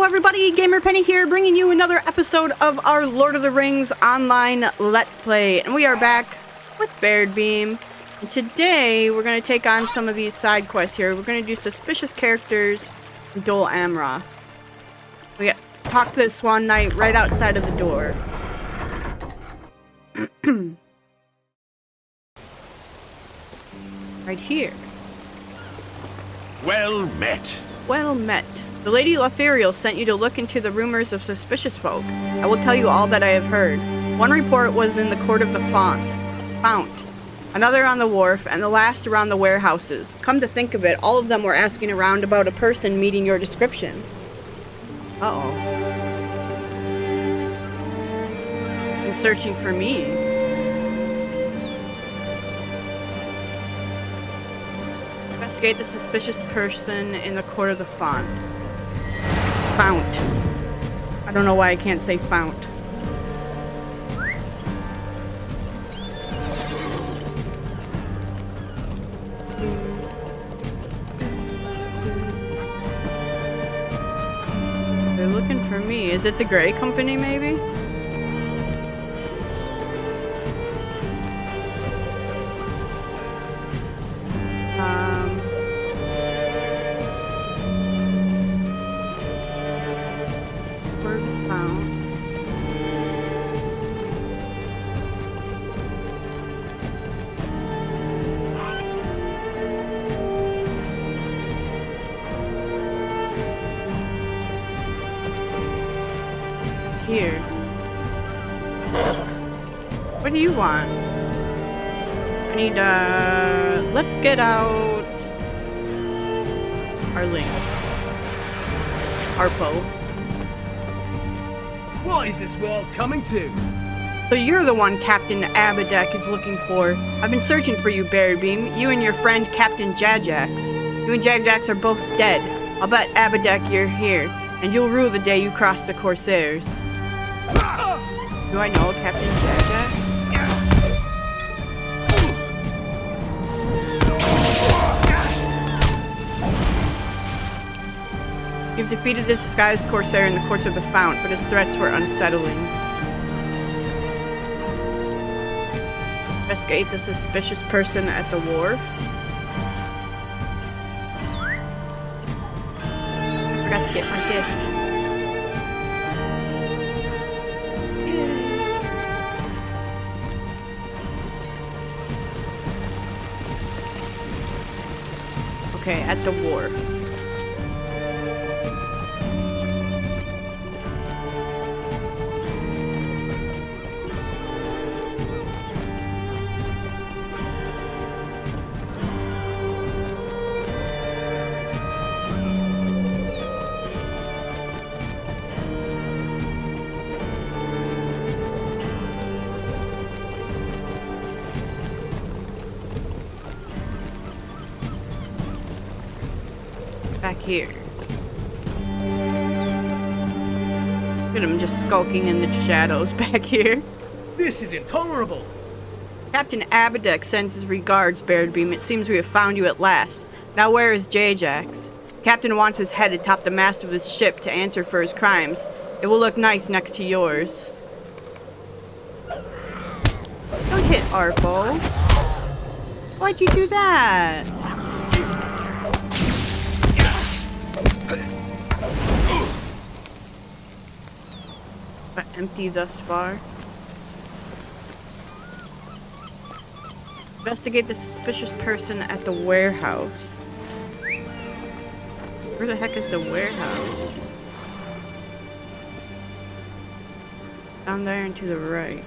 Hello everybody, Gamer Penny here, bringing you another episode of our Lord of the Rings online Let's Play. And we are back with Baradbeam. And today, we're going to take on some of these side quests here. We're going to do Suspicious Characters and Dol Amroth. We got talk to the Swan Knight right outside of the door. Right here. Well met. Well met. The Lady Lothariel sent you to look into the rumors of suspicious folk. I will tell you all that I have heard. One report was in the court of the Fount, another on the wharf, and the last around the warehouses. Come to think of it, all of them were asking around about a person meeting your description. Uh-oh. And searching for me. Investigate the suspicious person in the court of the Fount. I don't know why I can't say fount. They're looking for me. Is it the Grey Company, maybe? Here. What do you want? I need, let's get out our link. Harpo. What is this world coming to? So you're the one Captain Abadek is looking for. I've been searching for you, Baradbeam. You and your friend Captain Jajax. You and Jajax are both dead. I'll bet Abadek you're here, and you'll rue the day you cross the Corsairs. Do I know Captain Jajax? You've defeated the disguised Corsair in the courts of the Fount, but his threats were unsettling. Investigate the suspicious person at the wharf. I forgot to get my gifts. Okay, at the wharf. Back here. Look at him just skulking in the shadows back here. This is intolerable. Captain Abadek sends his regards, Baradbeam. It seems we have found you at last. Now where is Jajax? Captain wants his head atop the mast of his ship to answer for his crimes. It will look nice next to yours. Don't hit Arpo. Why'd you do that? But empty thus far. Investigate the suspicious person at the warehouse. Where the heck is the warehouse? Down there and to the right.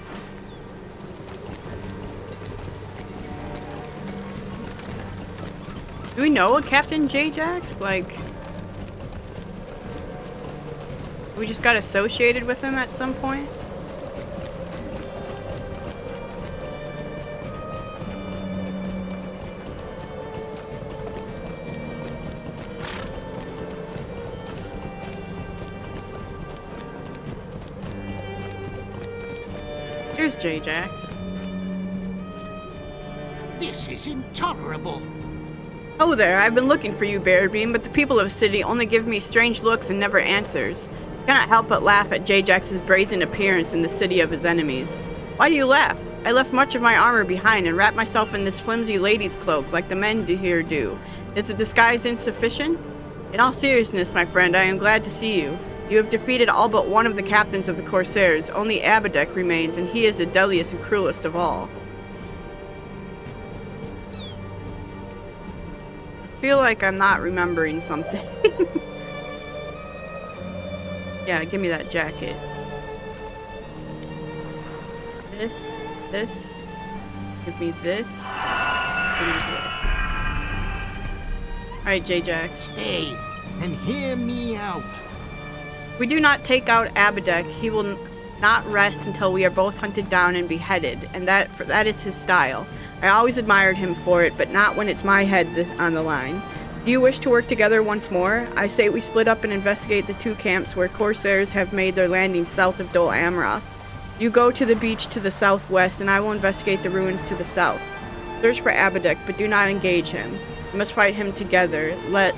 Do we know a Captain Jajax? Like, we just got associated with him at some point? Here's Jajax. This is intolerable. Oh there, I've been looking for you, Baradbeam, but the people of the city only give me strange looks and never answers. I cannot help but laugh at Jajax's brazen appearance in the city of his enemies. Why do you laugh? I left much of my armor behind and wrapped myself in this flimsy lady's cloak like the men here do. Is the disguise insufficient? In all seriousness, my friend, I am glad to see you. You have defeated all but one of the captains of the Corsairs. Only Abadek remains, and he is the deadliest and cruelest of all. I feel like I'm not remembering something. Yeah, give me that jacket. This. Give me this. Give me this. Alright, Jajax. Stay and hear me out. If we do not take out Abadek, he will not rest until we are both hunted down and beheaded, and that is his style. I always admired him for it, but not when it's my head on the line. Do you wish to work together once more? I say we split up and investigate the two camps where Corsairs have made their landing south of Dol Amroth. You go to the beach to the southwest, and I will investigate the ruins to the south. Search for Abadek, but do not engage him. We must fight him together. Let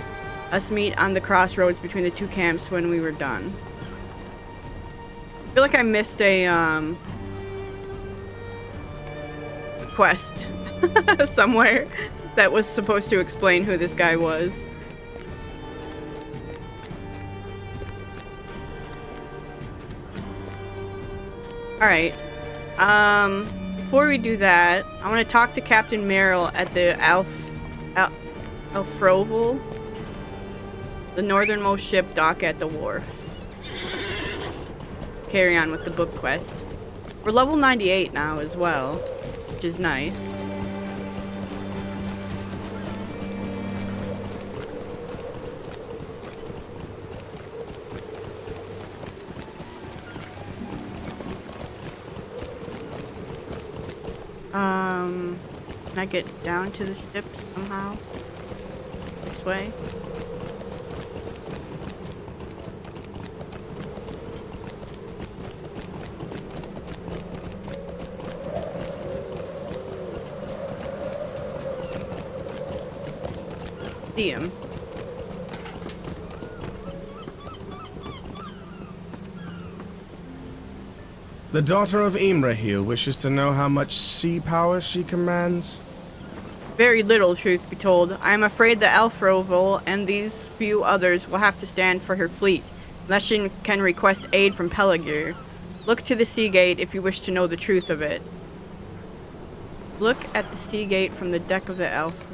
us meet on the crossroads between the two camps when we were done. I feel like I missed a quest somewhere that was supposed to explain who this guy was. Alright. Before we do that, I want to talk to Captain Merrill at the Elfroval, the northernmost ship dock at the wharf. Carry on with the book quest. We're level 98 now as well, which is nice. Can I get down to the ship somehow? This way? See him. The daughter of Imrahil wishes to know how much sea power she commands. Very little, truth be told. I am afraid the Elfroval and these few others will have to stand for her fleet, unless she can request aid from Peligir. Look to the sea gate if you wish to know the truth of it. Look at the sea gate from the deck of the Elf.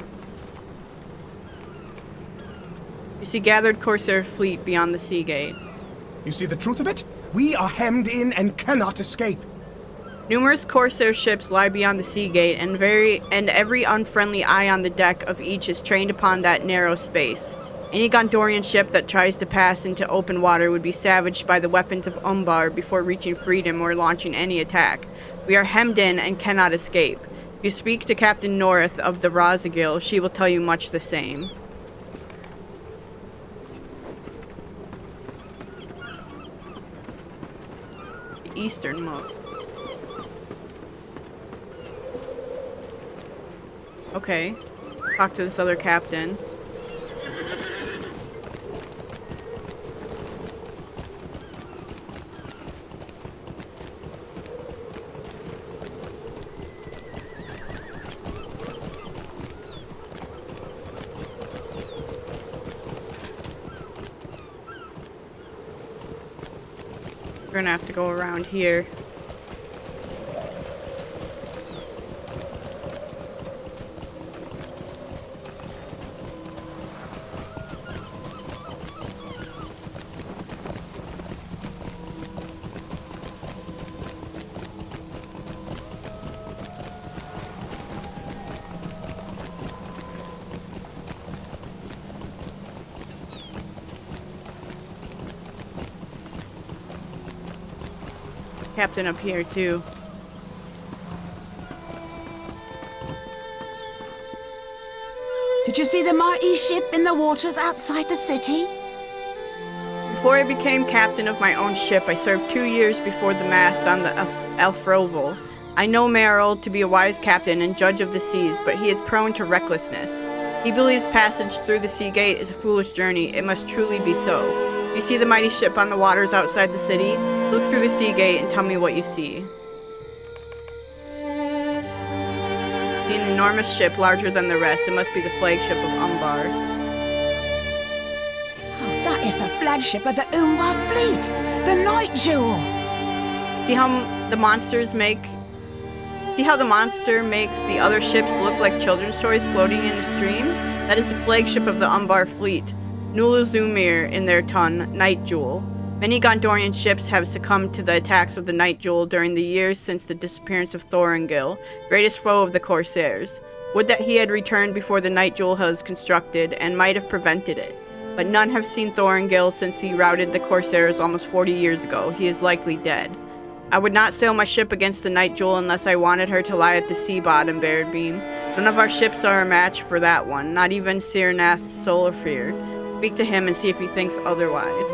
You see gathered Corsair fleet beyond the sea gate. You see the truth of it? We are hemmed in and cannot escape. Numerous Corsair ships lie beyond the sea gate, and every unfriendly eye on the deck of each is trained upon that narrow space. Any Gondorian ship that tries to pass into open water would be savaged by the weapons of Umbar before reaching freedom or launching any attack. We are hemmed in and cannot escape. If you speak to Captain North of the Razagil, she will tell you much the same. The easternmost. Okay. Talk to this other captain. We're gonna have to go around here. Captain up here too. Did you see the mighty ship in the waters outside the city? Before I became captain of my own ship, I served 2 years before the mast on the Elfroval. I know Merrill to be a wise captain and judge of the seas, but he is prone to recklessness. He believes passage through the sea gate is a foolish journey. It must truly be so. You see the mighty ship on the waters outside the city? Look through the sea gate and tell me what you see. See an enormous ship larger than the rest. It must be the flagship of Umbar. Oh, that is the flagship of the Umbar fleet! The Night Jewel! See how the monsters make... See how the monster makes the other ships look like children's toys floating in the stream? That is the flagship of the Umbar fleet. Nulazumir in their tongue, Night Jewel. Many Gondorian ships have succumbed to the attacks of the Night Jewel during the years since the disappearance of Thorongil, greatest foe of the Corsairs. Would that he had returned before the Night Jewel was constructed, and might have prevented it. But none have seen Thorongil since he routed the Corsairs almost 40 years ago. He is likely dead. I would not sail my ship against the Night Jewel unless I wanted her to lie at the sea bottom, Baradbeam. None of our ships are a match for that one, not even Cyrnath's Solar Fear. Speak to him and see if he thinks otherwise.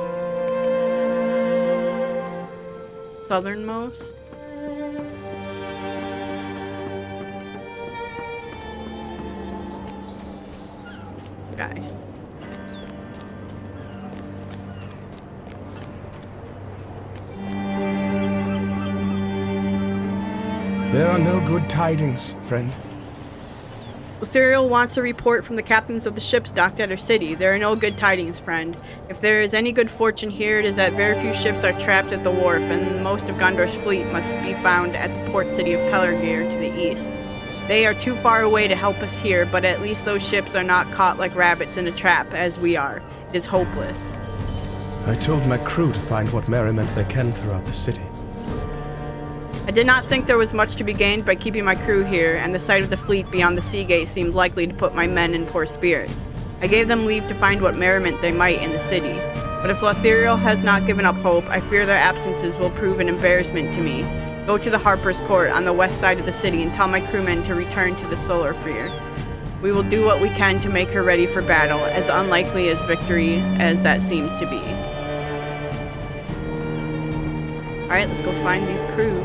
Southernmost? Guy. There are no good tidings, friend. Ethereal wants a report from the captains of the ships docked at her city. There are no good tidings, friend. If there is any good fortune here, it is that very few ships are trapped at the wharf, and most of Gondor's fleet must be found at the port city of Pelargir to the east. They are too far away to help us here, but at least those ships are not caught like rabbits in a trap, as we are. It is hopeless. I told my crew to find what merriment they can throughout the city. I did not think there was much to be gained by keeping my crew here, and the sight of the fleet beyond the sea gate seemed likely to put my men in poor spirits. I gave them leave to find what merriment they might in the city. But if Ethereal has not given up hope, I fear their absences will prove an embarrassment to me. Go to the Harper's Court on the west side of the city and tell my crewmen to return to the Solar Fear. We will do what we can to make her ready for battle, as unlikely as victory as that seems to be. Alright, let's go find these crew.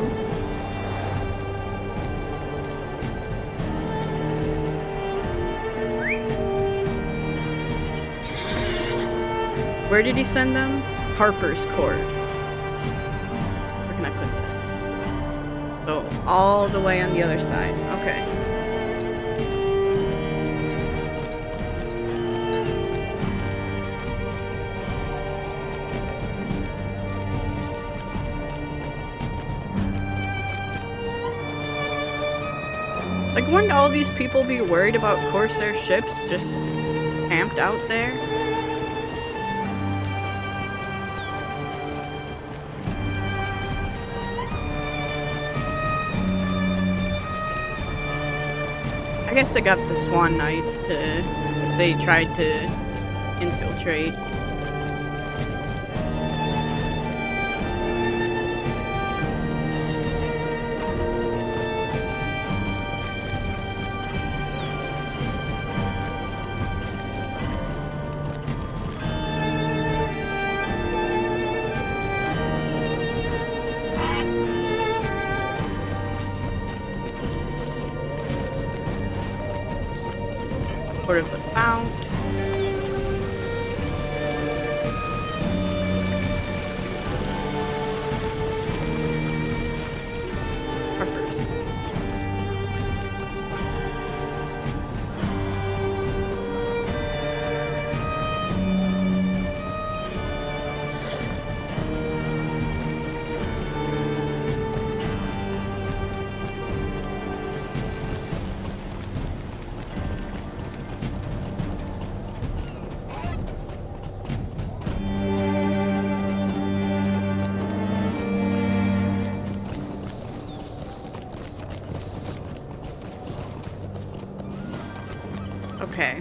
Where did he send them? Harper's Court. Where can I put that? Oh, all the way on the other side. Okay. Like, wouldn't all these people be worried about Corsair ships just camped out there? I guess they got the Swan Knights to, if they tried to infiltrate. Port of the Fount. Harper's. Okay.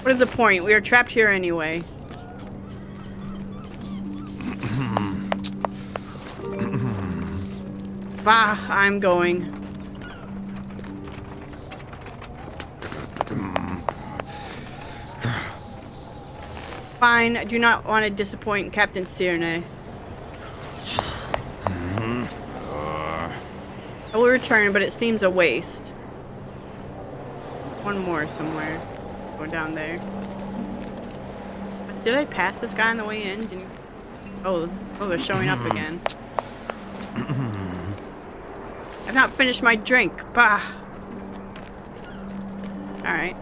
What is the point? We are trapped here anyway. Bah, I'm going. Fine, I do not want to disappoint Captain Cyrnath. I will return, but it seems a waste. One more somewhere. Go down there. Did I pass this guy on the way in? Didn't you... Oh, they're showing up again. I've not finished my drink. Bah. Alright.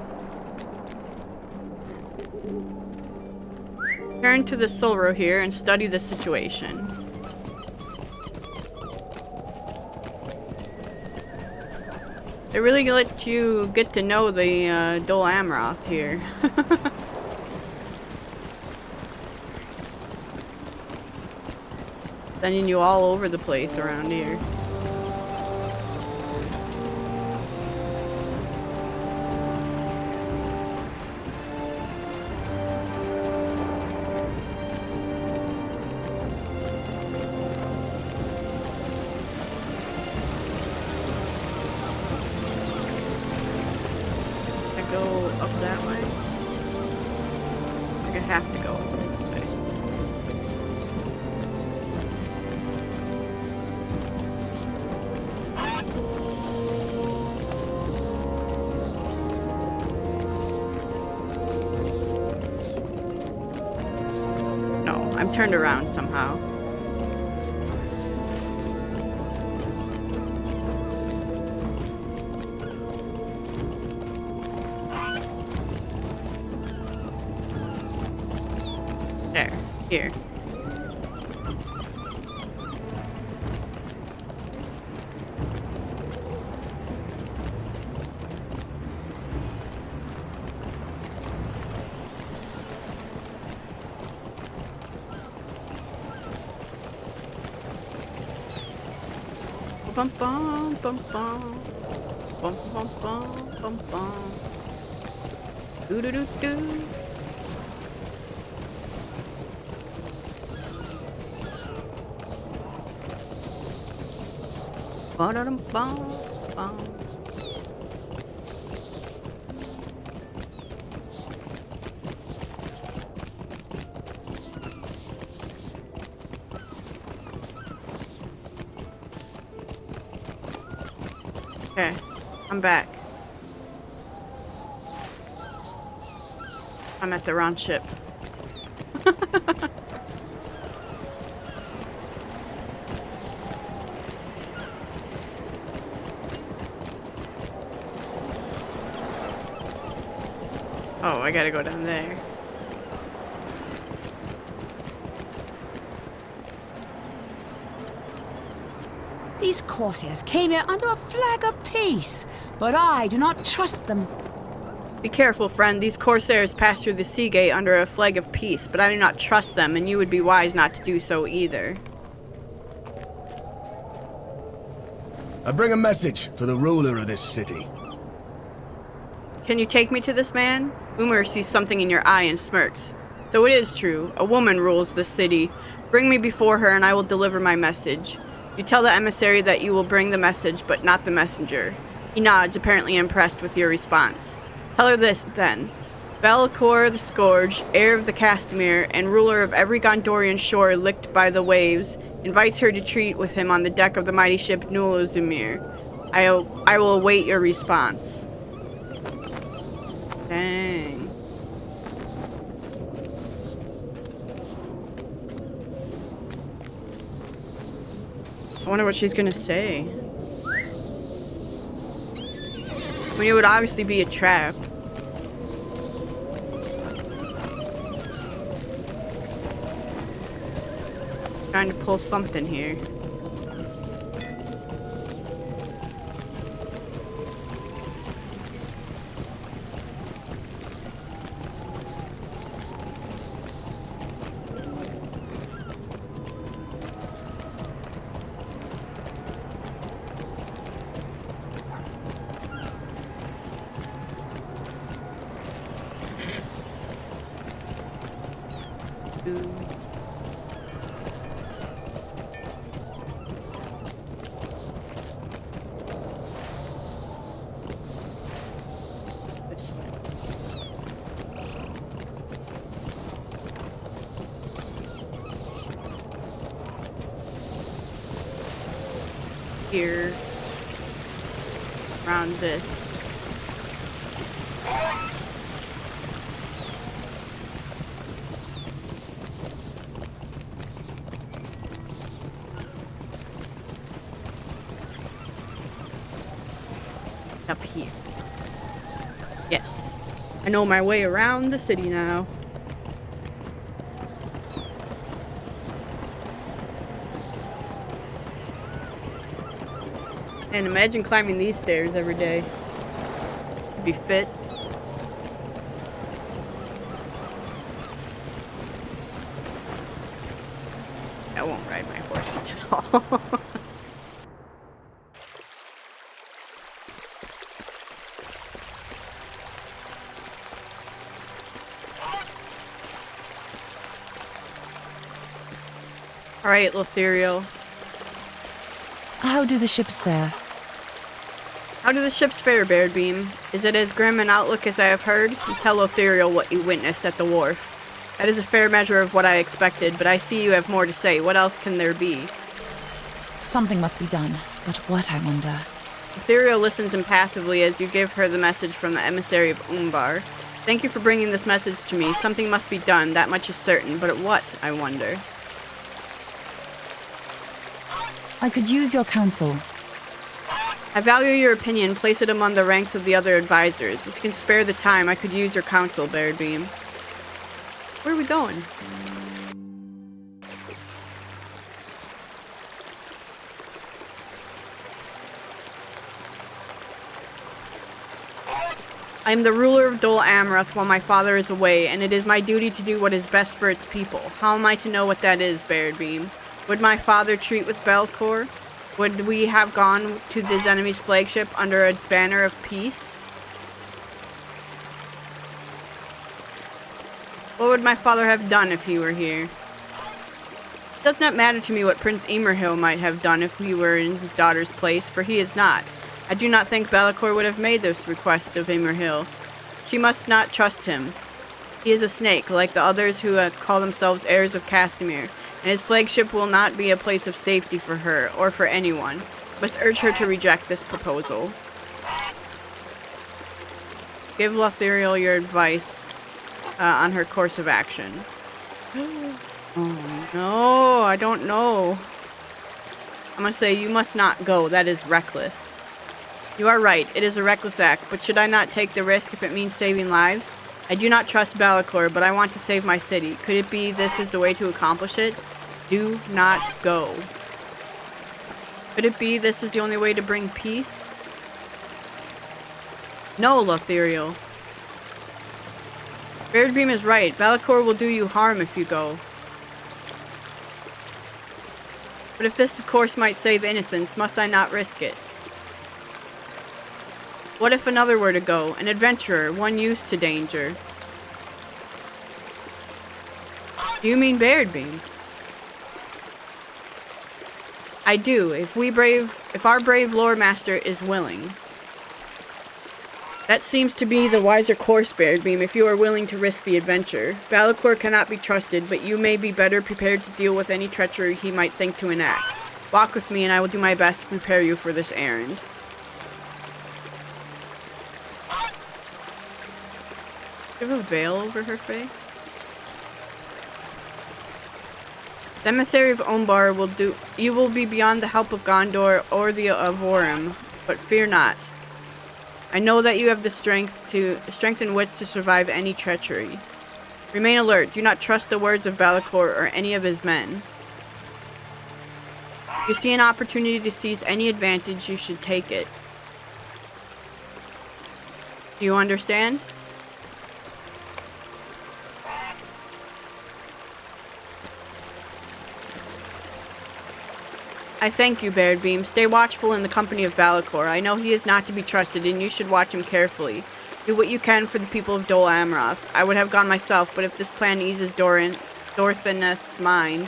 Turn to the Silro here and study the situation. They really let you get to know the Dol Amroth here. Sending you all over the place around here. Go up that way? I think I have to go up this way. No, I'm turned around somehow. There. Here. Bum bum bum bum bum bum bum bum bum. Doo doo doo doo. Ba-da-dum-bum-bum. Okay, I'm back. I'm at the wrong ship. Oh, I gotta go down there. These Corsairs came here under a flag of peace, but I do not trust them. Be careful, friend. These Corsairs pass through the sea gate under a flag of peace, but I do not trust them, and you would be wise not to do so either. I bring a message for the ruler of this city. Can you take me to this man? Umar sees something in your eye and smirks. So it is true. A woman rules this city. Bring me before her and I will deliver my message. You tell the emissary that you will bring the message, but not the messenger. He nods, apparently impressed with your response. Tell her this, then. Belcor the Scourge, heir of the Castamere, and ruler of every Gondorian shore licked by the waves, invites her to treat with him on the deck of the mighty ship Nulazumir. I will await your response. Dang. I wonder what she's gonna say. I mean, it would obviously be a trap. Trying to pull something here. This way. Here. around this. Up here. Yes. I know my way around the city now. And imagine climbing these stairs every day. Be fit. I won't ride my horse at all. Alright, Lothario. How do the ships fare? How do the ships fare, Baradbeam? Is it as grim an outlook as I have heard? You tell Lothario what you witnessed at the wharf. That is a fair measure of what I expected, but I see you have more to say. What else can there be? Something must be done, but what, I wonder? Lothario listens impassively as you give her the message from the emissary of Umbar. Thank you for bringing this message to me. Something must be done, that much is certain, but what, I wonder? I could use your counsel. I value your opinion. Place it among the ranks of the other advisors. If you can spare the time, I could use your counsel, Baradbeam. Where are we going? I am the ruler of Dol Amroth while my father is away, and it is my duty to do what is best for its people. How am I to know what that is, Baradbeam? Would my father treat with Belcor? Would we have gone to this enemy's flagship under a banner of peace? What would my father have done if he were here? It does not matter to me what Prince Emerhill might have done if he were in his daughter's place, for he is not. I do not think Belcor would have made this request of Emerhill. She must not trust him. He is a snake, like the others who call themselves heirs of Castamere, and his flagship will not be a place of safety for her, or for anyone. Must urge her to reject this proposal. Give Lothario your advice on her course of action. Oh no, I don't know. I'm gonna say you must not go. That is reckless. You are right, it is a reckless act, but should I not take the risk if it means saving lives? I do not trust Belcor, but I want to save my city. Could it be this is the way to accomplish it? Do not go. Could it be this is the only way to bring peace? No, Lothario. Baradbeam is right. Belcor will do you harm if you go. But if this course might save innocence, must I not risk it? What if another were to go? An adventurer, one used to danger. Do you mean Baradbeam? I do, if our brave lore master is willing. That seems to be the wiser course, Baradbeam, if you are willing to risk the adventure. Belcor cannot be trusted, but you may be better prepared to deal with any treachery he might think to enact. Walk with me and I will do my best to prepare you for this errand. Do you have a veil over her face? The emissary of Umbar will do. You will be beyond the help of Gondor or the Avorim, but fear not. I know that you have the strength and wits to survive any treachery. Remain alert. Do not trust the words of Belcor or any of his men. If you see an opportunity to seize any advantage, you should take it. Do you understand? I thank you, Baradbeam. Stay watchful in the company of Belcor. I know he is not to be trusted, and you should watch him carefully. Do what you can for the people of Dol Amroth. I would have gone myself, but if this plan eases Dorthineth's mind...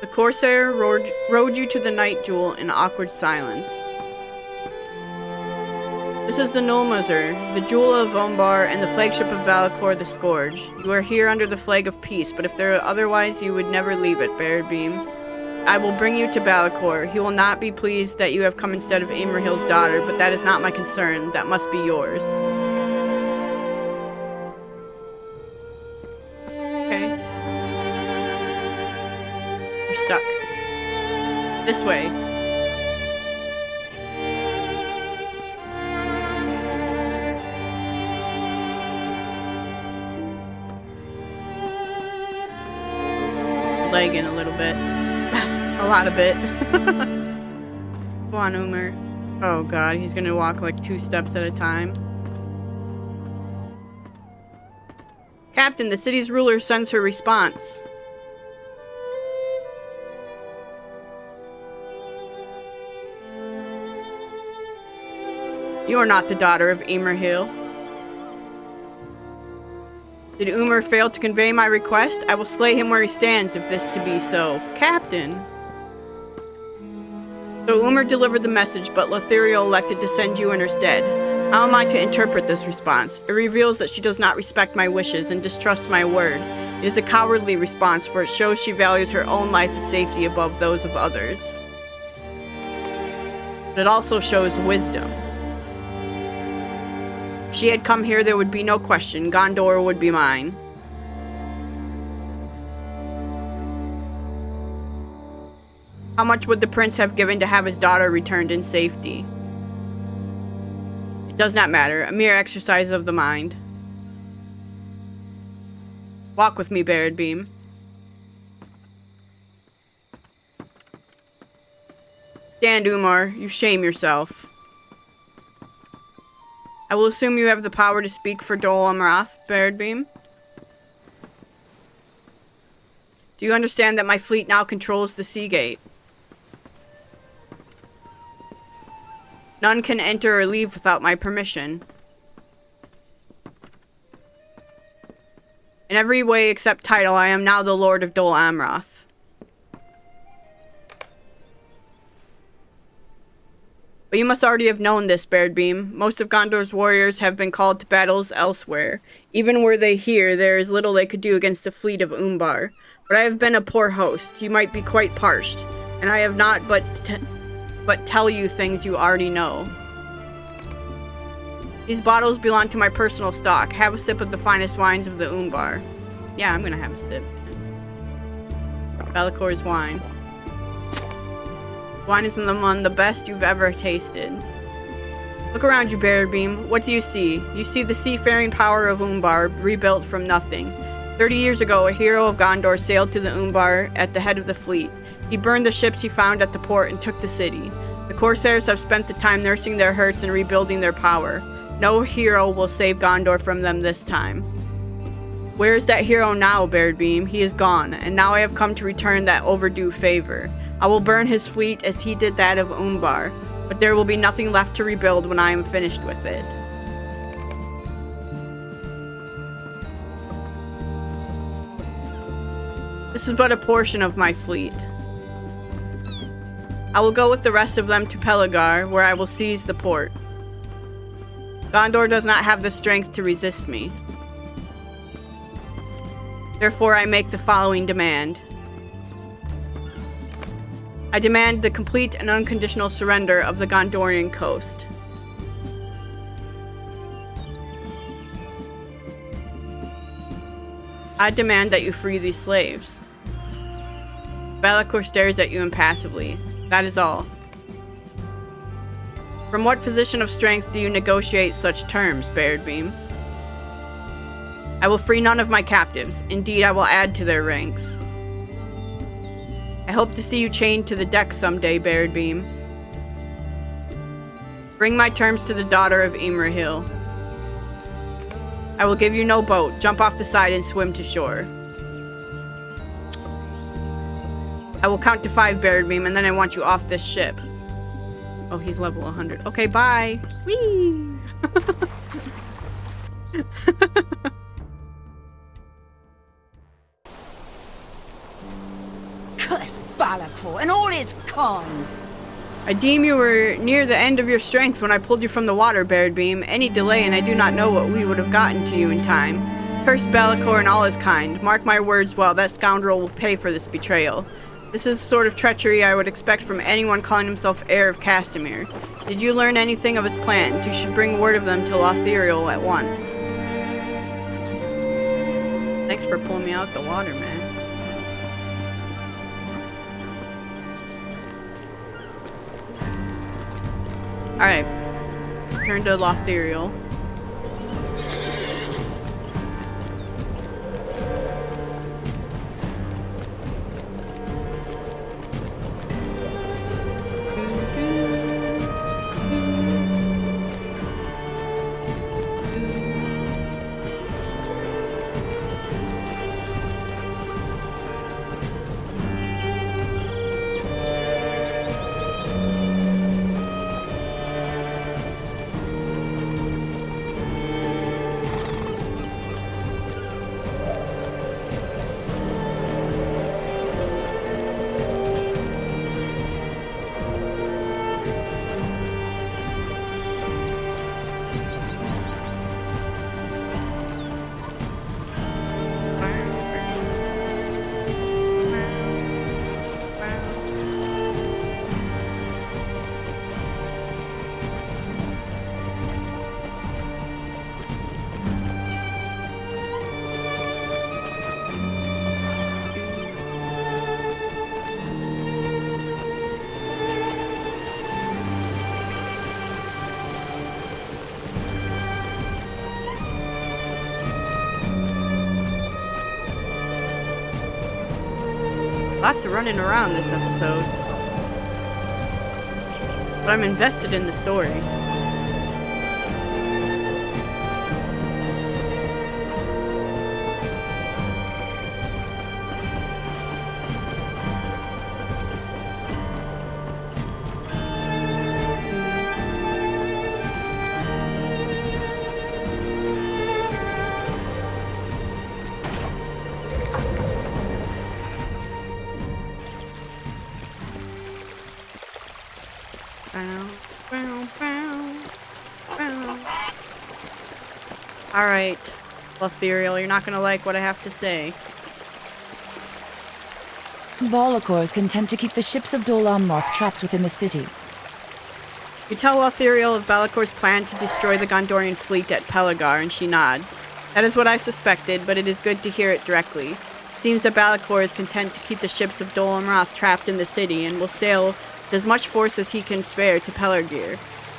The Corsair rode you to the Night Jewel in awkward silence. The This is the Nullmuzzar, the jewel of Umbar, and the flagship of Valakor the Scourge. You are here under the flag of peace, but if there otherwise, you would never leave it, Baradbeam. I will bring you to Balakor. He will not be pleased that you have come instead of Imrahil's daughter, but that is not my concern. That must be yours. Okay. You're stuck. This way. Lagging a little bit. A lot of it. Go on, Umar. Oh god, he's gonna walk like 2 steps at a time. Captain, the city's ruler sends her response. You are not the daughter of Imrahil. Did Umar fail to convey my request? I will slay him where he stands if this to be so. Captain! So Umar delivered the message, but Lothariel elected to send you in her stead. How am I to interpret this response? It reveals that she does not respect my wishes and distrusts my word. It is a cowardly response, for it shows she values her own life and safety above those of others. But it also shows wisdom. If she had come here, there would be no question. Gondor would be mine. How much would the prince have given to have his daughter returned in safety? It does not matter. A mere exercise of the mind. Walk with me, Baradbeam. Stand, Umar. You shame yourself. I will assume you have the power to speak for Dol Amroth, Baradbeam. Do you understand that my fleet now controls the sea gate? None can enter or leave without my permission. In every way except title, I am now the Lord of Dol Amroth. But you must already have known this, Baradbeam. Most of Gondor's warriors have been called to battles elsewhere. Even were they here, there is little they could do against the fleet of Umbar. But I have been a poor host. You might be quite parched, and I have not but tell you things you already know. These bottles belong to my personal stock. Have a sip of the finest wines of the Umbar. Yeah, I'm gonna have a sip. Valakor's wine. Wine is among the best you've ever tasted. Look around you, Baradbeam. What do you see? You see the seafaring power of Umbar, rebuilt from nothing. 30 years ago, a hero of Gondor sailed to the Umbar at the head of the fleet. He burned the ships he found at the port and took the city. The Corsairs have spent the time nursing their hurts and rebuilding their power. No hero will save Gondor from them this time. Where is that hero now, Baradbeam? He is gone, and now I have come to return that overdue favor. I will burn his fleet as he did that of Umbar, but there will be nothing left to rebuild when I am finished with it. This is but a portion of my fleet. I will go with the rest of them to Pelagar, where I will seize the port. Gondor does not have the strength to resist me. Therefore, I make the following demand. I demand the complete and unconditional surrender of the Gondorian coast. I demand that you free these slaves. Valakor stares at you impassively. That is all. From what position of strength do you negotiate such terms, Baradbeam? I will free none of my captives. Indeed, I will add to their ranks. I hope to see you chained to the deck someday, Baradbeam. Bring my terms to the daughter of Imrahil. I will give you no boat. Jump off the side and swim to shore. I will count to 5, Baradbeam, and then I want you off this ship. Oh, he's level 100. Okay, bye. Whee! Curse Balakor and all his kind. I deem you were near the end of your strength when I pulled you from the water, Baradbeam. Any delay and I do not know what we would have gotten to you in time. Curse Be'lakor and all his kind. Mark my words well, that scoundrel will pay for this betrayal. This is the sort of treachery I would expect from anyone calling himself heir of Castamere. Did you learn anything of his plans? You should bring word of them to Lothiriel at once. Thanks for pulling me out the water, man. Alright. Turn to Lothiriel. Lots of running around this episode. But I'm invested in the story. Alright, Lothiriel, you're not gonna like what I have to say. Be'lakor is content to keep the ships of Dol Amroth trapped within the city. You tell Lothiriel of Be'lakor's plan to destroy the Gondorian fleet at Pelagar, and she nods. That is what I suspected, but it is good to hear it directly. It seems that Be'lakor is content to keep the ships of Dol Amroth trapped in the city, and will sail with as much force as he can spare to Pelargir,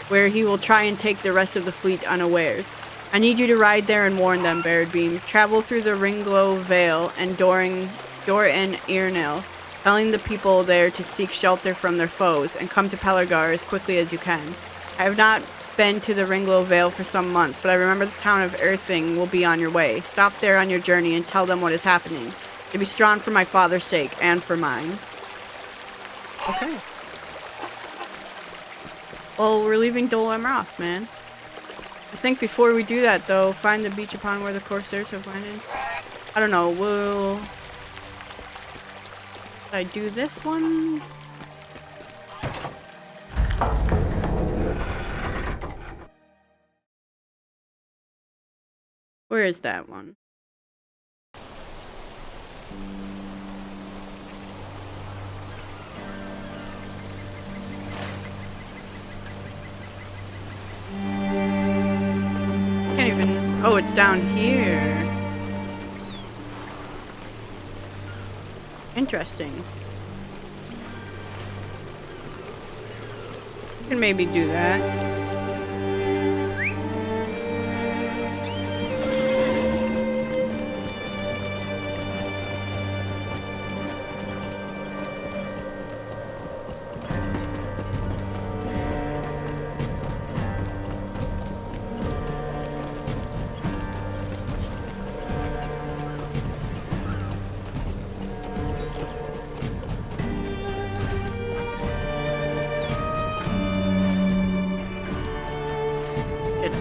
where he will try and take the rest of the fleet unawares. I need you to ride there and warn them, Baradbeam. Travel through the Ringlow Vale and Dor and Irnil, telling the people there to seek shelter from their foes and come to Pelargar as quickly as you can. I have not been to the Ringlow Vale for some months, but I remember the town of Earthing will be on your way. Stop there on your journey and tell them what is happening. To be strong for my father's sake and for mine. Okay. Well, we're leaving Dol Amroth, man. I think before we do that, though, find the beach upon where the Corsairs have landed. I don't know, will I do this one? Where is that one? Can't even. Oh, it's down here. Interesting. Can maybe do that.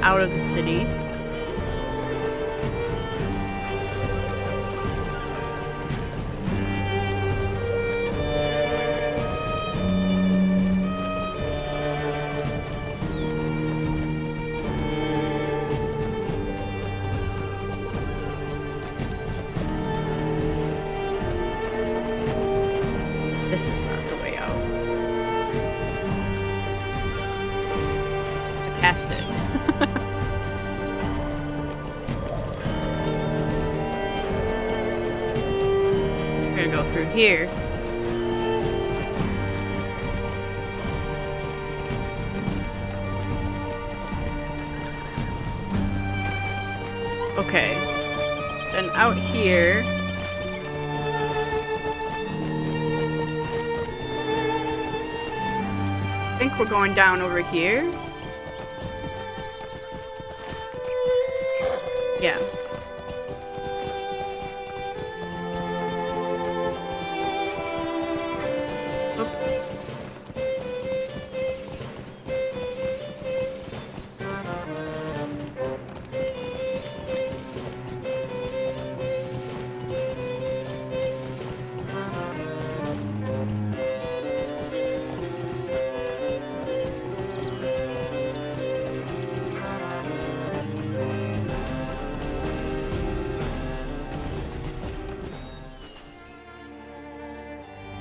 Out of the city. This is not the way out. I passed it. We're gonna go through here. Okay. Then out here. I think we're going down over here. Yeah. Oops.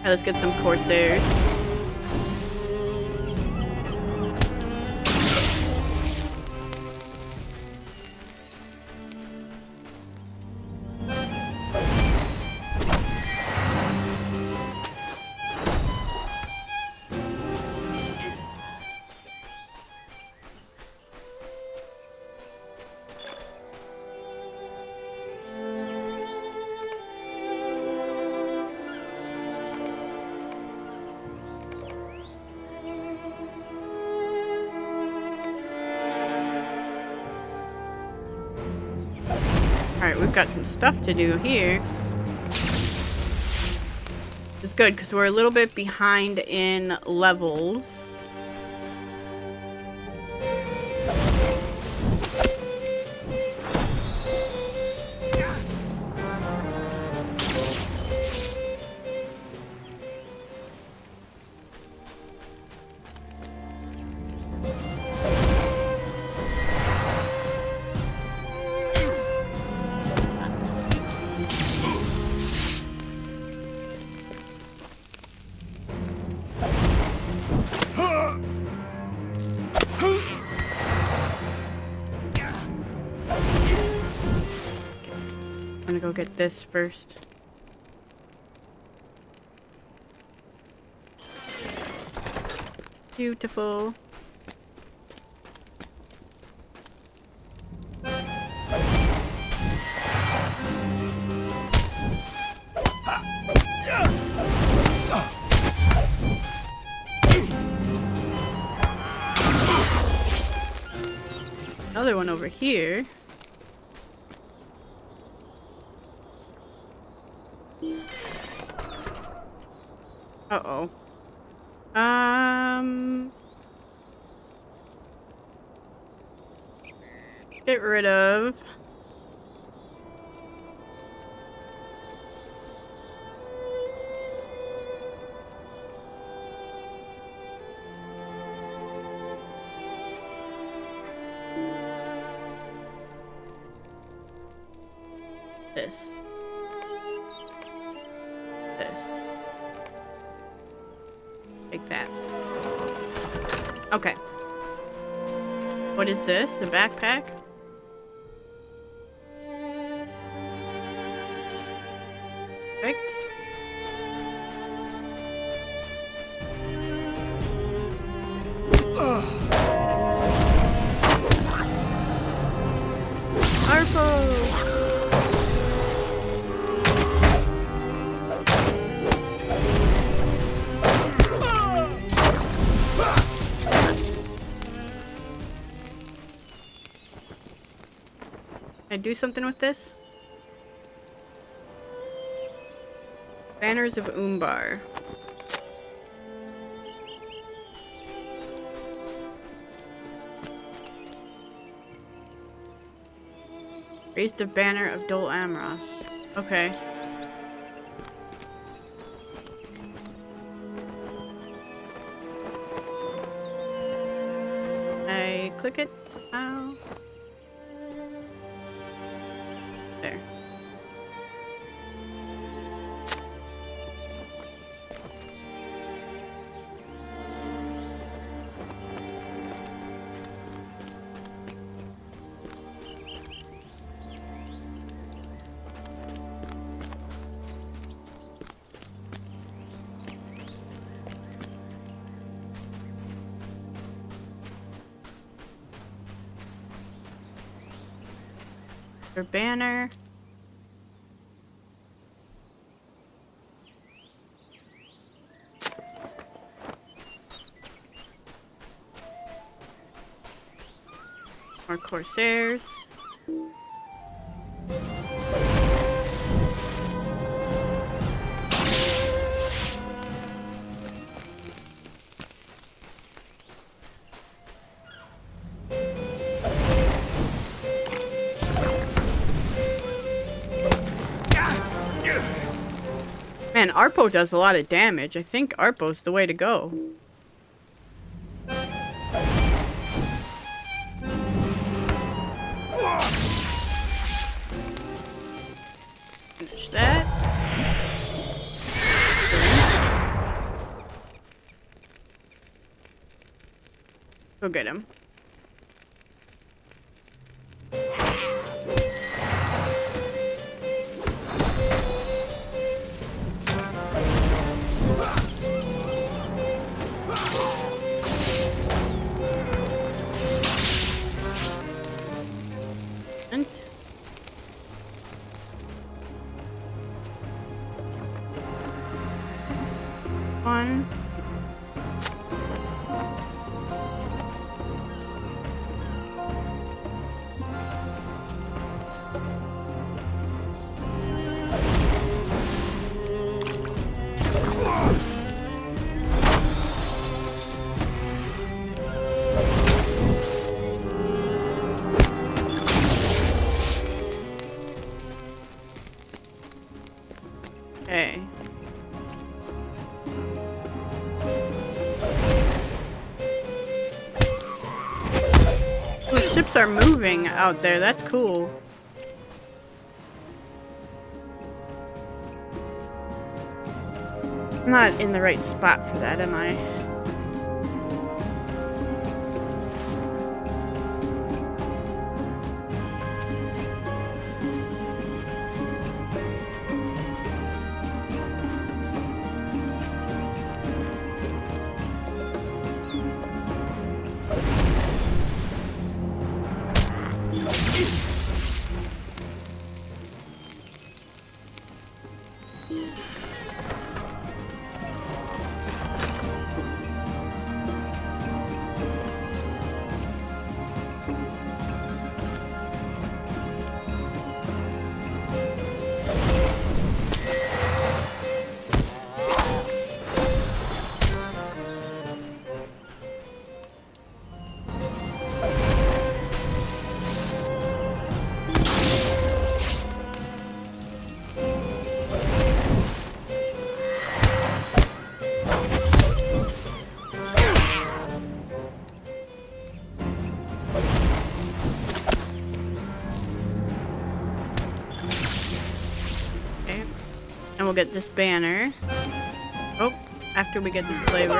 Alright, let's get some Corsairs. Alright, we've got some stuff to do here. It's good because we're a little bit behind in levels. I'm gonna go get this first. Beautiful. Another one over here. Uh-oh. Get rid of this. This. Take that. Okay. What is this? A backpack? Perfect. Harpo! Can I do something with this? Banners of Umbar. Raised the banner of Dol Amroth. Okay. I click it. Ow. There. Their banner. More Corsairs. Man, Arpo does a lot of damage. I think Arpo's the way to go. Finish that. Excellent. Go get him. One. Okay. Those ships are moving out there. That's cool. I'm not in the right spot for that, am I? And we'll get this banner. Oh, after we get the slaver.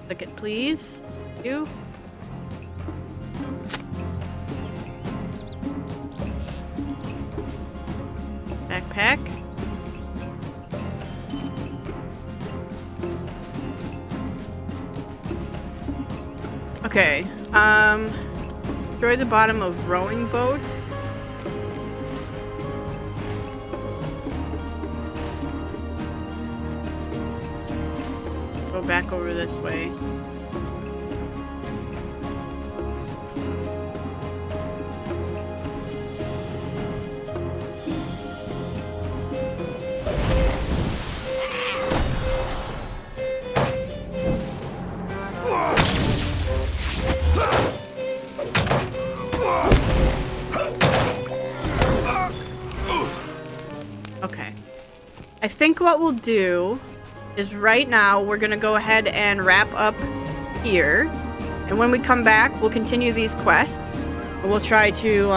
Click it, please. You. Backpack. Okay. Destroy the bottom of rowing boats. Go back over this way. Okay. I think what we'll do is right now we're gonna go ahead and wrap up here, and when we come back we'll continue these quests. We'll try to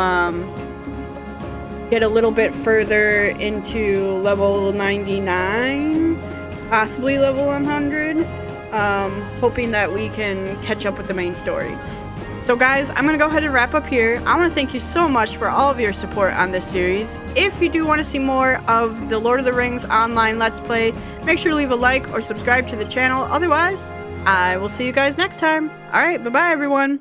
get a little bit further into level 99, possibly level 100, hoping that we can catch up with the main story. So guys, I'm going to go ahead and wrap up here. I want to thank you so much for all of your support on this series. If you do want to see more of the Lord of the Rings online Let's Play, make sure to leave a like or subscribe to the channel. Otherwise, I will see you guys next time. Alright, bye-bye everyone.